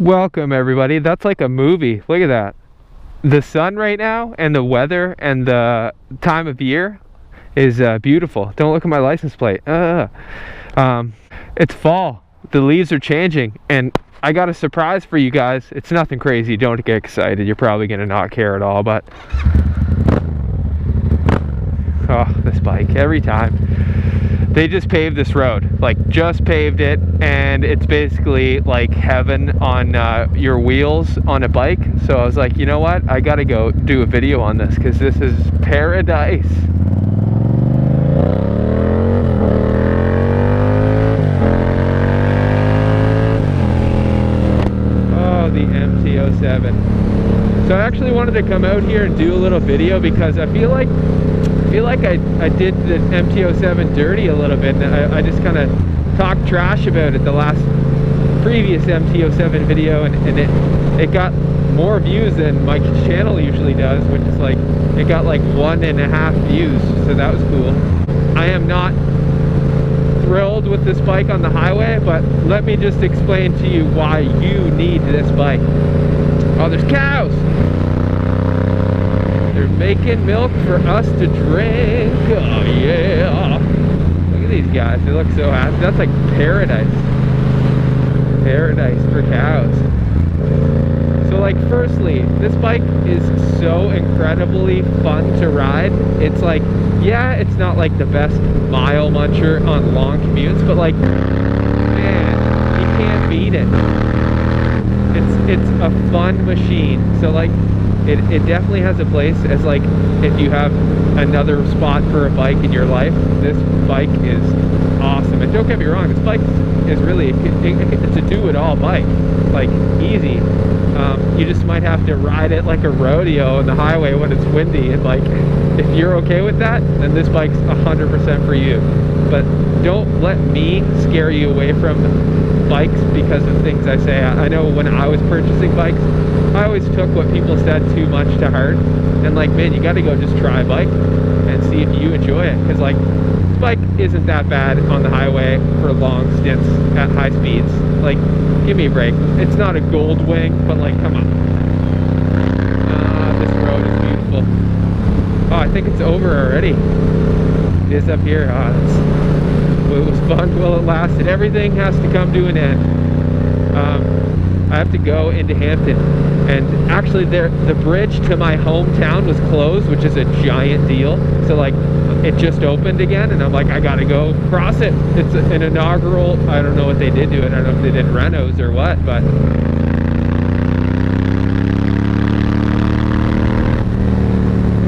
Welcome everybody. That's like a movie. Look at that. The sun right now and the weather and the time of year is beautiful. Don't look at my license plate. It's fall. The leaves are changing and I got a surprise for you guys. It's nothing crazy. Don't get excited. You're probably gonna not care at all, but oh, this bike every time. They just paved this road, like just paved it, and it's basically like heaven on your wheels on a bike. So I was like, you know what? I gotta go do a video on this because this is paradise. Oh, the MT07. So I actually wanted to come out here and do a little video because I feel like I did the MT07 dirty a little bit, and I just kind of talked trash about it the last previous MT07 video, and it got more views than my channel usually does, which is like, it got like 1.5 views, so that was cool. I am not thrilled with this bike on the highway, but let me just explain to you why you need this bike. Oh, there's cows! They're making milk for us to drink. Oh yeah. Look at these guys. They look so happy. That's like paradise. Paradise for cows. So like, firstly, this bike is so incredibly fun to ride. It's like, yeah, it's not like the best mile muncher on long commutes, but like, man, you can't beat it. It's a fun machine. So like, it definitely has a place as like, if you have another spot for a bike in your life, this bike is awesome. And don't get me wrong, this bike is really, it's a do-it-all bike, like easy. You just might have to ride it like a rodeo on the highway when it's windy, and like, if you're okay with that, then this bike's 100% for you. But don't let me scare you away from bikes because of things I say. I know when I was purchasing bikes, I always took what people said too much to heart, and like, man, you gotta go just try a bike and see if you enjoy it, because like, this bike isn't that bad on the highway for long stints at high speeds. Like, give me a break. It's not a gold wing, but like, come on. This road is beautiful. Oh, I think it's over already. It is up here. It was fun while it lasted. Everything has to come to an end. I have to go into Hampton, and actually the bridge to my hometown was closed, which is a giant deal. So like, it just opened again, and I'm like, I gotta go cross it. It's an inaugural, I don't know what they did to it. I don't know if they did renos or what, but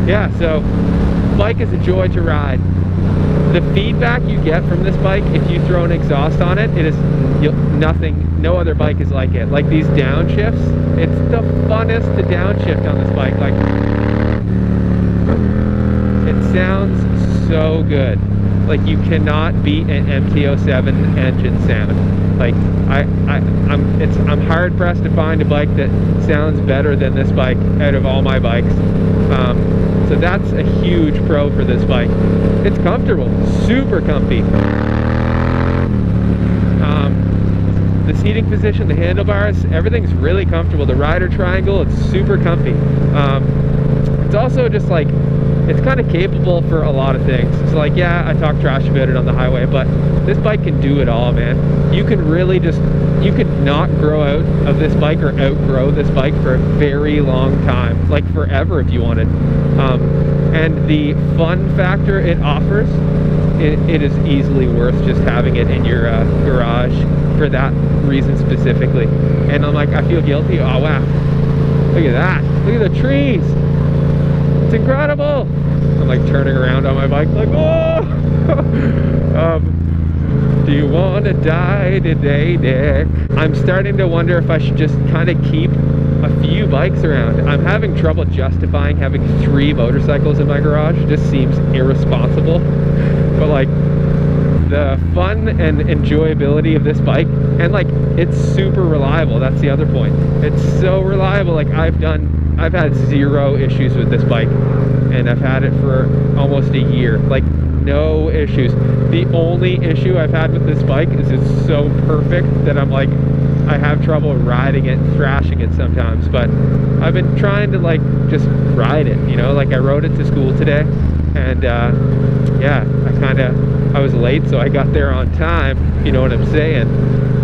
yeah, so bike is a joy to ride. The feedback you get from this bike, if you throw an exhaust on it, it is nothing, no other bike is like it. Like these downshifts, it's the funnest to downshift on this bike. Like, it sounds so good. Like, you cannot beat an MT07 engine sound. Like, I'm hard pressed to find a bike that sounds better than this bike out of all my bikes. So that's a huge pro for this bike. It's comfortable, super comfy. The seating position, the handlebars, everything's really comfortable. The rider triangle, it's super comfy. It's also just like, it's kind of capable for a lot of things. So like, yeah, I talk trash about it on the highway, but this bike can do it all, man. You can really just, you could not grow out of this bike or outgrow this bike for a very long time, like forever if you wanted. And the fun factor it offers, it is easily worth just having it in your garage for that reason specifically. And I'm like, I feel guilty. Oh wow, look at that, look at the trees, it's incredible. I'm like turning around on my bike like, oh. Do you want to die today, Dick? I'm starting to wonder if I should just kind of keep a few bikes around. I'm having trouble justifying having 3 motorcycles in my garage. It just seems irresponsible. But like, the fun and enjoyability of this bike, and like, it's super reliable. That's the other point. It's so reliable. Like, I've had 0 issues with this bike, and I've had it for almost a year. Like, no issues. The only issue I've had with this bike is it's so perfect that I'm like, I have trouble riding it, thrashing it sometimes. But I've been trying to like just ride it, you know. Like, I rode it to school today, and yeah, I was late, so I got there on time, you know what I'm saying.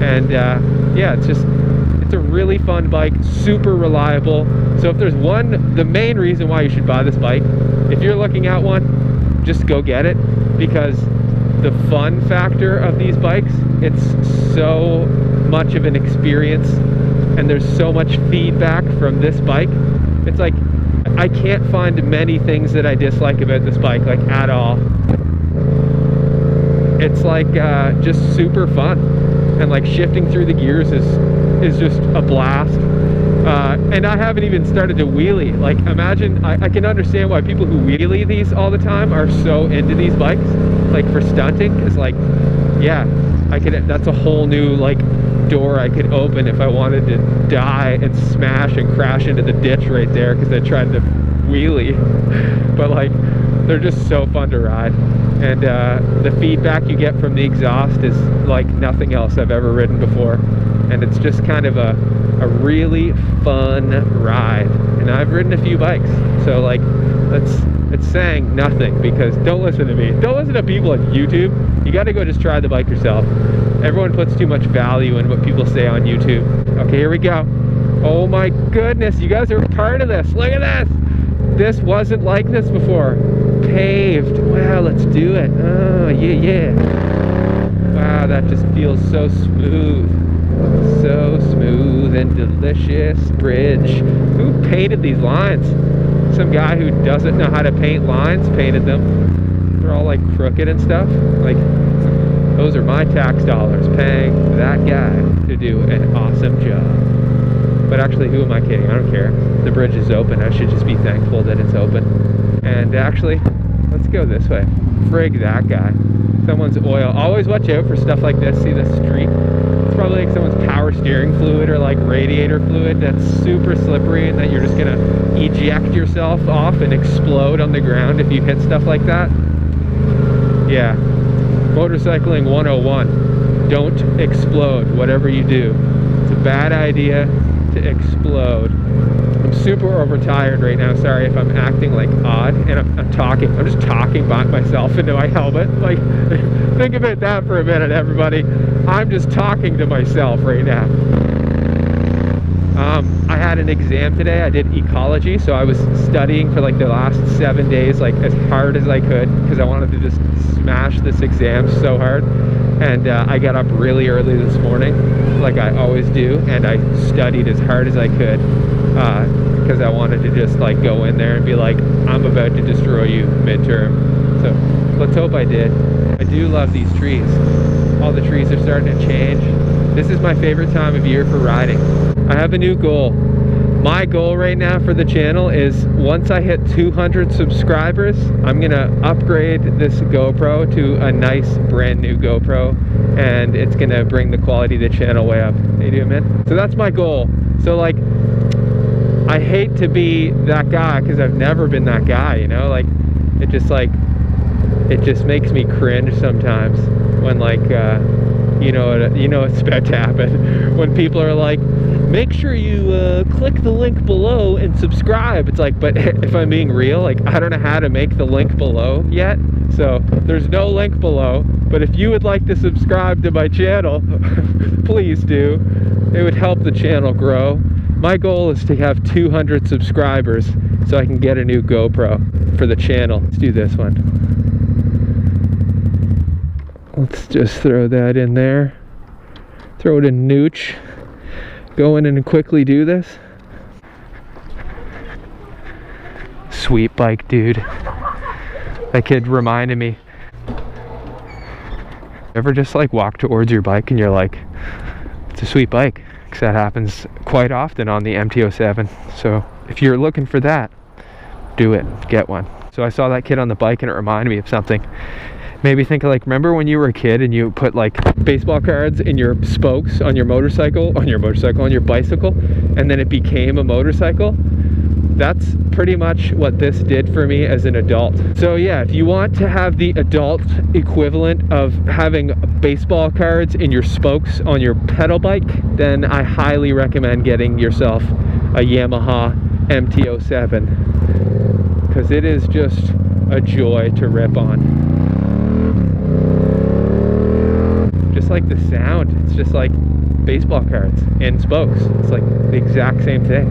And yeah, it's a really fun bike, super reliable. So if there's the main reason why you should buy this bike, if you're looking at one, just go get it, because the fun factor of these bikes, it's so much of an experience, and there's so much feedback from this bike. It's like, I can't find many things that I dislike about this bike, like, at all. It's like just super fun, and like shifting through the gears is just a blast. And I haven't even started to wheelie. Like, imagine, I can understand why people who wheelie these all the time are so into these bikes, like for stunting. It's like, yeah, that's a whole new like door I could open if I wanted to die and smash and crash into the ditch right there because I tried to wheelie. But like, they're just so fun to ride, and the feedback you get from the exhaust is like nothing else I've ever ridden before, and it's just kind of a really fun ride. And I've ridden a few bikes, so like, it's saying nothing, because don't listen to me, don't listen to people on YouTube. You got to go just try the bike yourself. Everyone puts too much value in what people say on YouTube. Okay, here we go. Oh my goodness, you guys are part of this. Look at this. This wasn't like this before. Paved. Wow, let's do it. Oh, yeah. Wow, that just feels so smooth. So smooth and delicious. Bridge. Who painted these lines? Some guy who doesn't know how to paint lines painted them. They're all like crooked and stuff. Like, those are my tax dollars paying that guy to do an awesome job. But actually, who am I kidding? I don't care. The bridge is open. I should just be thankful that it's open. And actually, let's go this way. Frig that guy. Someone's oil. Always watch out for stuff like this. See this streak? It's probably like someone's power steering fluid or like radiator fluid that's super slippery, and that you're just gonna eject yourself off and explode on the ground if you hit stuff like that. Yeah. Motorcycling 101. Don't explode, whatever you do. It's a bad idea to explode. I'm super overtired right now. Sorry if I'm acting like odd, and I'm talking. I'm just talking by myself into my helmet. Like, think about that for a minute, everybody. I'm just talking to myself right now. I had an exam today. I did ecology, so I was studying for like the last 7 days, like as hard as I could, because I wanted to just smash this exam so hard. And I got up really early this morning, like I always do, and I studied as hard as I could, because I wanted to just like go in there and be like, I'm about to destroy you midterm. So let's hope I did. I do love these trees. All the trees are starting to change. This is my favorite time of year for riding. I have a new goal. My goal right now for the channel is, once I hit 200 subscribers, I'm gonna upgrade this GoPro to a nice brand new GoPro, and it's gonna bring the quality of the channel way up. How you doing, man? So that's my goal. So like, I hate to be that guy, because I've never been that guy, you know? Like, it just makes me cringe sometimes when like, you know it's about to happen. When people are like, make sure you click the link below and subscribe. It's like, but if I'm being real, like, I don't know how to make the link below yet. So there's no link below. But if you would like to subscribe to my channel, please do. It would help the channel grow. My goal is to have 200 subscribers so I can get a new GoPro for the channel. Let's do this one. Let's just throw that in there. Throw it in nooch. Go in and quickly do this. Sweet bike, dude. That kid reminded me. Ever just like walk towards your bike and you're like, it's a sweet bike? Because that happens quite often on the MT07. So if you're looking for that, do it. Get one. So I saw that kid on the bike and it reminded me of something. Made me think of, like, remember when you were a kid and you put like baseball cards in your spokes on your bicycle, and then it became a motorcycle? that's pretty much what this did for me as an adult. So yeah, if you want to have the adult equivalent of having baseball cards in your spokes on your pedal bike, then I highly recommend getting yourself a Yamaha MT07, because it is just a joy to rip on. Just like the sound, it's just like baseball cards in spokes. It's like the exact same thing.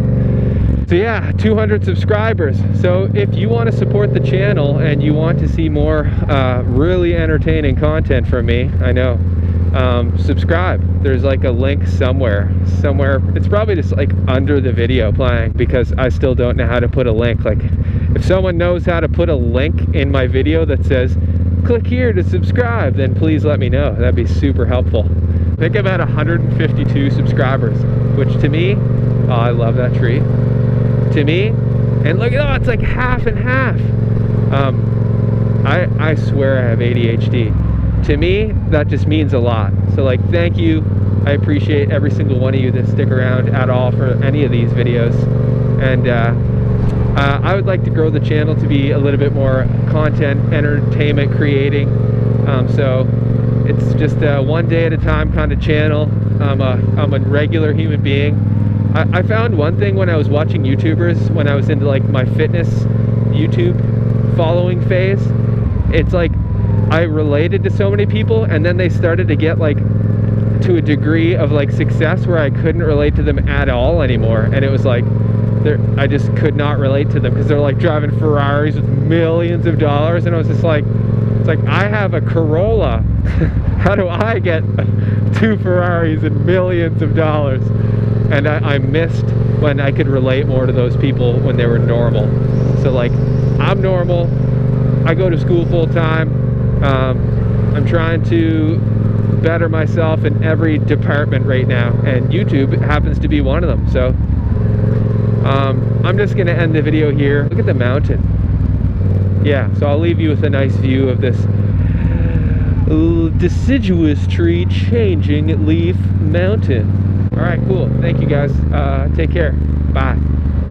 So yeah, 200 subscribers. So if you want to support the channel and you want to see more really entertaining content from me, I know, subscribe. There's like a link somewhere. It's probably just like under the video playing, because I still don't know how to put a link. Like, if someone knows how to put a link in my video that says click here to subscribe, then please let me know. That'd be super helpful. I think I'm at 152 subscribers, which to me, oh, I love that tree. To me, and look at that, it's like half and half. I swear I have ADHD. To me, that just means a lot. So like, thank you. I appreciate every single one of you that stick around at all for any of these videos. And I would like to grow the channel to be a little bit more content, entertainment creating. So it's just a one day at a time kind of channel. I'm a regular human being. I found one thing when I was watching YouTubers, when I was into like my fitness YouTube following phase, it's like I related to so many people, and then they started to get like to a degree of like success where I couldn't relate to them at all anymore. And it was like, I just could not relate to them because they're like driving Ferraris with millions of dollars, and I was just like, it's like, I have a Corolla. How do I get 2 Ferraris and millions of dollars? And I missed when I could relate more to those people when they were normal. So like, I'm normal, I go to school full time, I'm trying to better myself in every department right now, and YouTube happens to be one of them. So I'm just gonna end the video here. Look at the mountain. Yeah, so I'll leave you with a nice view of this deciduous tree changing leaf mountain. All right, cool. Thank you guys. Take care. Bye.